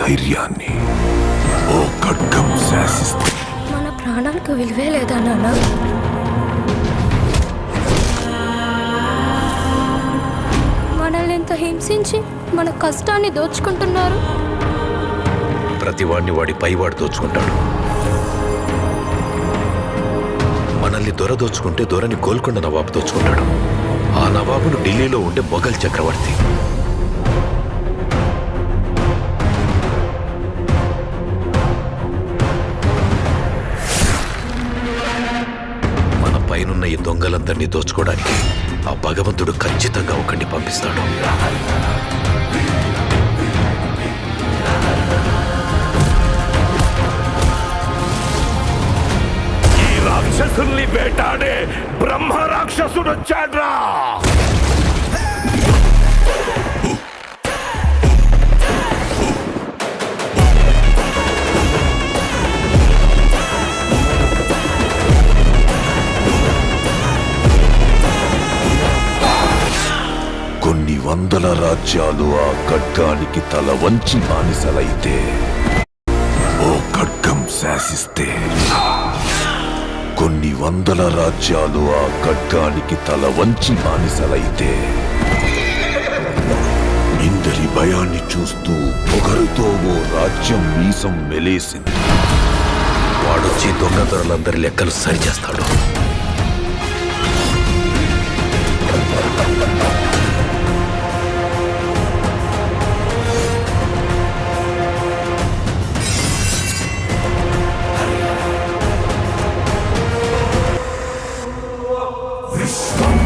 ధైర్యాన్ని ఓ ఖడ్గం శాసిస్తే మన ప్రాణాలకు విలువే లేదా నాన్న? మనల్ని ఎంత హింసించి మన కష్టాన్ని దోచుకుంటున్నారు. ప్రతివాడిని వాడి పైవాడు దోచుకుంటాడు. మనల్ని దొర దోచుకుంటే దొరని గోల్కొండ నవాబు దోచుకుంటాడు. ఆ నవాబును ఢిల్లీలో ఉండే మొఘల్ చక్రవర్తి. మన పైనున్న ఈ దొంగలందరినీ దోచుకోవడానికి ఆ భగవంతుడు ఖచ్చితంగా ఒకరిని పంపిస్తాడు. రాక్షసుల్ని వేటాడే బ్రహ్మ రాక్షసుడు వచ్చాడ్రా. కొన్ని వందల రాజ్యాలు ఆ ఖడ్గానికి తల వంచి బానిసలైతే ఓ ఖడ్గం శాసిస్తే కొన్ని వందల రాజ్యాలు ఆ ఖడ్గానికి తల వంచి బానిసలైతే ఇందరి భయాన్ని చూస్తూ పొగరుతో ఓ రాజ్యం మీసం మెలేసింది. వాడొచ్చి దొంగ దొరలందరి లెక్కలు సరిచేస్తాడు. విశ్వం